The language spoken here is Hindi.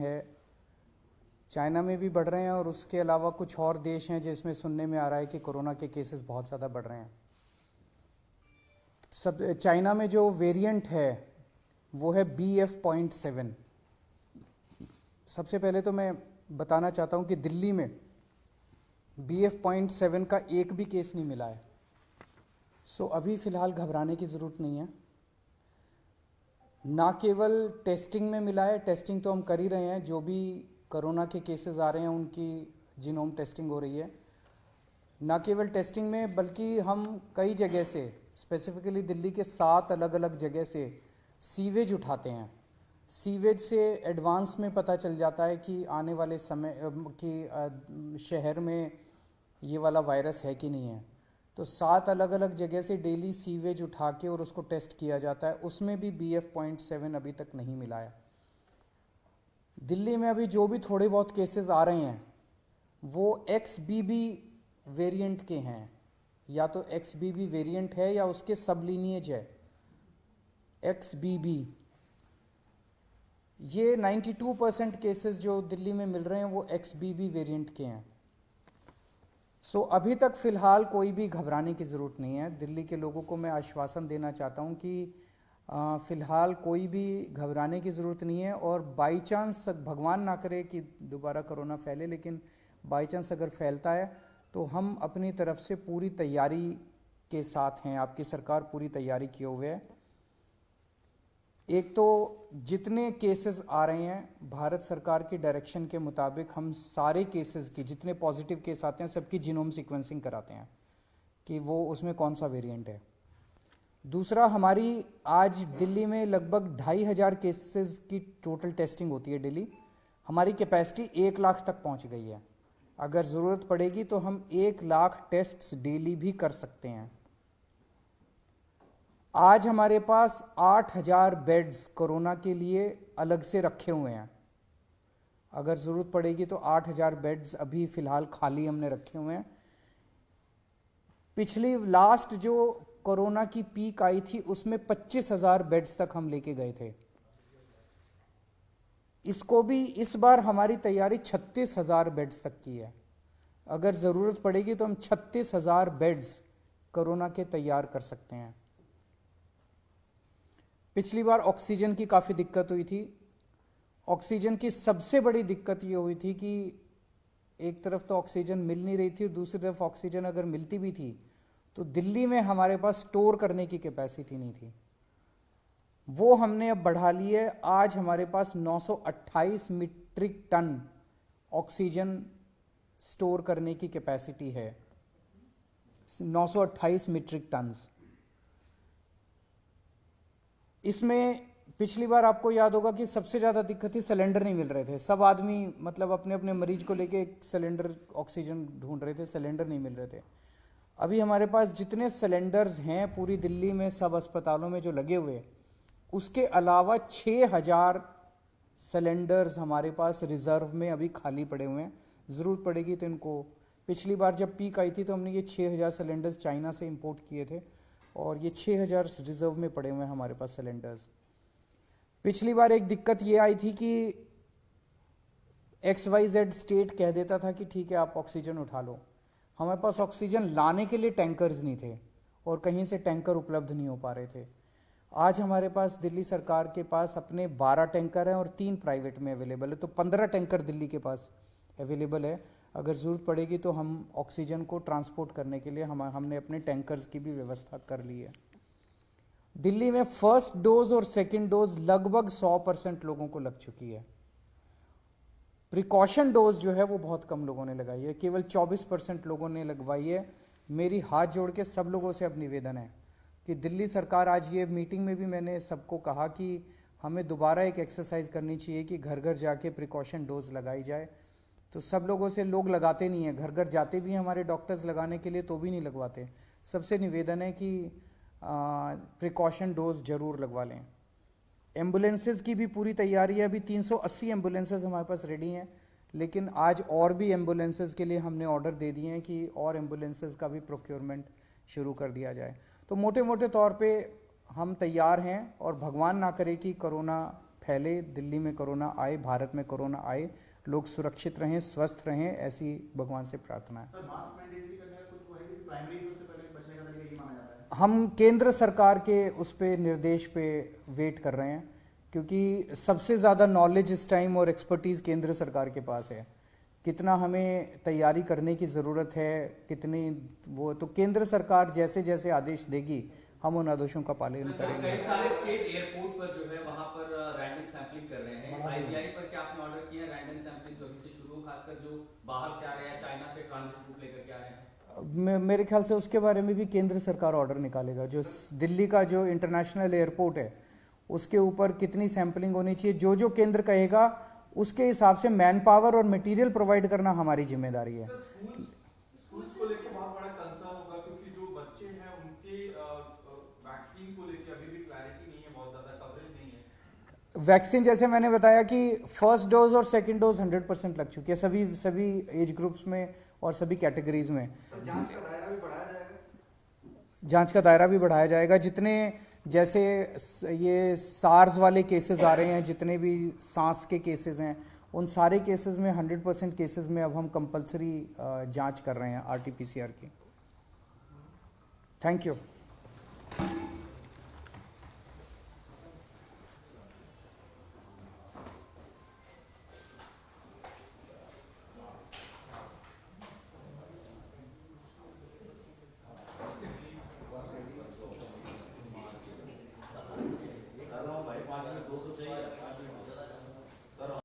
है, चाइना में भी बढ़ रहे हैं और उसके अलावा कुछ और देश हैं जिसमें सुनने में आ रहा है कि कोरोना के केसेस बहुत ज़्यादा बढ़ रहे हैं। सब चाइना में जो वेरिएंट है वो है BF.7। सबसे पहले तो मैं बताना चाहता हूँ कि दिल्ली में BF.7 का एक भी केस नहीं मिला है। सो अभी फ़िलहाल घबराने की ज़रूरत नहीं है। ना केवल टेस्टिंग में मिला है, टेस्टिंग तो हम कर ही रहे हैं, जो भी कोरोना के केसेस आ रहे हैं उनकी जीनोम टेस्टिंग हो रही है। ना केवल टेस्टिंग में बल्कि हम कई जगह से, स्पेसिफिकली दिल्ली के 7 अलग अलग जगह से सीवेज उठाते हैं। सीवेज से एडवांस में पता चल जाता है कि आने वाले समय कि शहर में ये वाला वायरस है कि नहीं है। तो 7 अलग अलग जगह से डेली सीवेज उठा के और उसको टेस्ट किया जाता है, उसमें भी BF.7 अभी तक नहीं मिला है। दिल्ली में अभी जो भी थोड़े बहुत केसेस आ रहे हैं वो XBB वेरिएंट के हैं, या तो XBB वेरिएंट है या उसके सब लीनिएज है XBB। ये 92% केसेस जो दिल्ली में मिल रहे हैं वो XBB वेरिएंट के हैं। सो अभी तक फ़िलहाल कोई भी घबराने की ज़रूरत नहीं है। दिल्ली के लोगों को मैं आश्वासन देना चाहता हूँ कि फ़िलहाल कोई भी घबराने की ज़रूरत नहीं है। और बाई चांस, भगवान ना करे कि दोबारा कोरोना फैले, लेकिन बाई चांस अगर फैलता है तो हम अपनी तरफ से पूरी तैयारी के साथ हैं। आपकी सरकार पूरी तैयारी किए हुए है। एक तो जितने केसेस आ रहे हैं भारत सरकार की डायरेक्शन के मुताबिक हम सारे केसेस की, जितने पॉजिटिव केस आते हैं सबकी जीनोम सीक्वेंसिंग कराते हैं कि वो उसमें कौन सा वेरिएंट है। दूसरा, हमारी आज दिल्ली में लगभग 2500 केसेस की टोटल टेस्टिंग होती है डेली। हमारी कैपेसिटी 1 लाख तक पहुंच गई है। अगर ज़रूरत पड़ेगी तो हम 1 लाख टेस्ट्स डेली भी कर सकते हैं। आज हमारे पास 8000 बेड्स कोरोना के लिए अलग से रखे हुए हैं। अगर ज़रूरत पड़ेगी तो 8000 बेड्स अभी फ़िलहाल खाली हमने रखे हुए हैं। पिछली लास्ट जो कोरोना की पीक आई थी उसमें 25,000 बेड्स तक हम लेके गए थे। इसको भी इस बार हमारी तैयारी 36,000 बेड्स तक की है। अगर ज़रूरत पड़ेगी तो हम 36,000 बेड्स कोरोना के तैयार कर सकते हैं। पिछली बार ऑक्सीजन की काफ़ी दिक्कत हुई थी। ऑक्सीजन की सबसे बड़ी दिक्कत ये हुई थी कि एक तरफ तो ऑक्सीजन मिल नहीं रही थी और दूसरी तरफ ऑक्सीजन अगर मिलती भी थी तो दिल्ली में हमारे पास स्टोर करने की कैपेसिटी नहीं थी। वो हमने अब बढ़ा ली है। आज हमारे पास 928 मीट्रिक टन ऑक्सीजन स्टोर करने की कैपेसिटी है। 928 मीट्रिक टन्स। इसमें पिछली बार आपको याद होगा कि सबसे ज़्यादा दिक्कत थी, सिलेंडर नहीं मिल रहे थे। सब आदमी मतलब अपने अपने मरीज को लेके एक सिलेंडर ऑक्सीजन ढूंढ रहे थे, सिलेंडर नहीं मिल रहे थे। अभी हमारे पास जितने सिलेंडर्स हैं पूरी दिल्ली में सब अस्पतालों में जो लगे हुए, उसके अलावा 6000 सिलेंडर्स हमारे पास रिजर्व में अभी खाली पड़े हुए हैं। ज़रूरत पड़ेगी तो इनको, पिछली बार जब पीक आई थी तो हमने ये 6000 सिलेंडर्स चाइना से इंपोर्ट किए थे और ये 6000 रिजर्व में पड़े हुए हैं हमारे पास सिलेंडर्स। पिछली बार एक दिक्कत ये आई थी कि XYZ स्टेट कह देता था कि ठीक है आप ऑक्सीजन उठा लो। हमारे पास ऑक्सीजन लाने के लिए टैंकर्स नहीं थे और कहीं से टैंकर उपलब्ध नहीं हो पा रहे थे। आज हमारे पास दिल्ली सरकार के पास अपने 12 टैंकर हैं और 3 प्राइवेट में अवेलेबल है, तो 15 टैंकर दिल्ली के पास अवेलेबल है। अगर ज़रूरत पड़ेगी तो हम ऑक्सीजन को ट्रांसपोर्ट करने के लिए हमने अपने टैंकर्स की भी व्यवस्था कर ली है। दिल्ली में फर्स्ट डोज और सेकेंड डोज लगभग 100% लोगों को लग चुकी है। प्रिकॉशन डोज जो है वो बहुत कम लोगों ने लगाई है, केवल 24% लोगों ने लगवाई है। मेरी हाथ जोड़ के सब लोगों से अब निवेदन है कि दिल्ली सरकार, आज ये मीटिंग में भी मैंने सबको कहा कि हमें दोबारा एक एक्सरसाइज करनी चाहिए कि घर घर जाके प्रिकॉशन डोज लगाई जाए। तो सब लोगों से, लोग लगाते नहीं हैं, घर घर जाते भी हैं हमारे डॉक्टर्स लगाने के लिए तो भी नहीं लगवाते। सबसे निवेदन है कि प्रिकॉशन डोज ज़रूर लगवा लें। एम्बुलेंसेज की भी पूरी तैयारी है। अभी 380 एम्बुलेंसेज हमारे पास रेडी हैं, लेकिन आज और भी एम्बुलेंसेज के लिए हमने ऑर्डर दे दिए हैं कि और एम्बुलेंसेज का भी प्रोक्योरमेंट शुरू कर दिया जाए। तो मोटे मोटे तौर पे हम तैयार हैं और भगवान ना करे कि कोरोना फैले, दिल्ली में कोरोना आए, भारत में कोरोना आए, लोग सुरक्षित रहें, स्वस्थ रहें, ऐसी भगवान से प्रार्थना है। सर मास्क मैंडेटरी करने का कुछ वो है कि प्राइमरी सबसे पहले बचने का तरीका ये माना जाता है? हम केंद्र सरकार के उस पे निर्देश पे वेट कर रहे हैं, क्योंकि सबसे ज़्यादा नॉलेज इस टाइम और एक्सपर्टीज़ केंद्र सरकार के पास है। कितना हमें तैयारी करने की ज़रूरत है, कितनी वो, तो केंद्र सरकार जैसे जैसे आदेश देगी हम उन आदेशों का पालन करेंगे। कई सारे स्टेट एयरपोर्ट पर जो है वहां पर रैंडम सैंपलिंग कर रहे हैं। आईजीआई पर क्या आपने ऑर्डर किया रैंडम सैंपलिंग जो अभी से शुरू हो, खासकर जो बाहर से आ रहे हैं, चाइना से ट्रांजिट रूट लेकर के आ रहे हैं? मेरे ख्याल से उसके बारे में भी केंद्र सरकार ऑर्डर निकालेगा। जो दिल्ली का जो इंटरनेशनल एयरपोर्ट है उसके ऊपर कितनी सैंपलिंग होनी चाहिए, जो जो केंद्र कहेगा उसके हिसाब से मैन पावर और मटेरियल प्रोवाइड करना हमारी जिम्मेदारी है। स्कूल्स को लेके बहुत बड़ा कंसर्न होगा, क्योंकि जो बच्चे हैं उनके वैक्सीन को लेके अभी भी क्लैरिटी नहीं है, बहुत ज्यादा कवरेज नहीं है। वैक्सीन जैसे मैंने बताया कि फर्स्ट डोज और सेकंड डोज 100% लग चुकी है सभी एज ग्रुप्स में और सभी कैटेगरीज में। जांच का दायरा भी बढ़ाया जाएगा? जांच का दायरा भी बढ़ाया जाएगा। जितने जैसे ये सार्स वाले केसेस आ रहे हैं, जितने भी सांस के केसेस हैं, उन सारे केसेस में 100% केसेस में अब हम कंपलसरी जांच कर रहे हैं RT-PCR की। Thank you.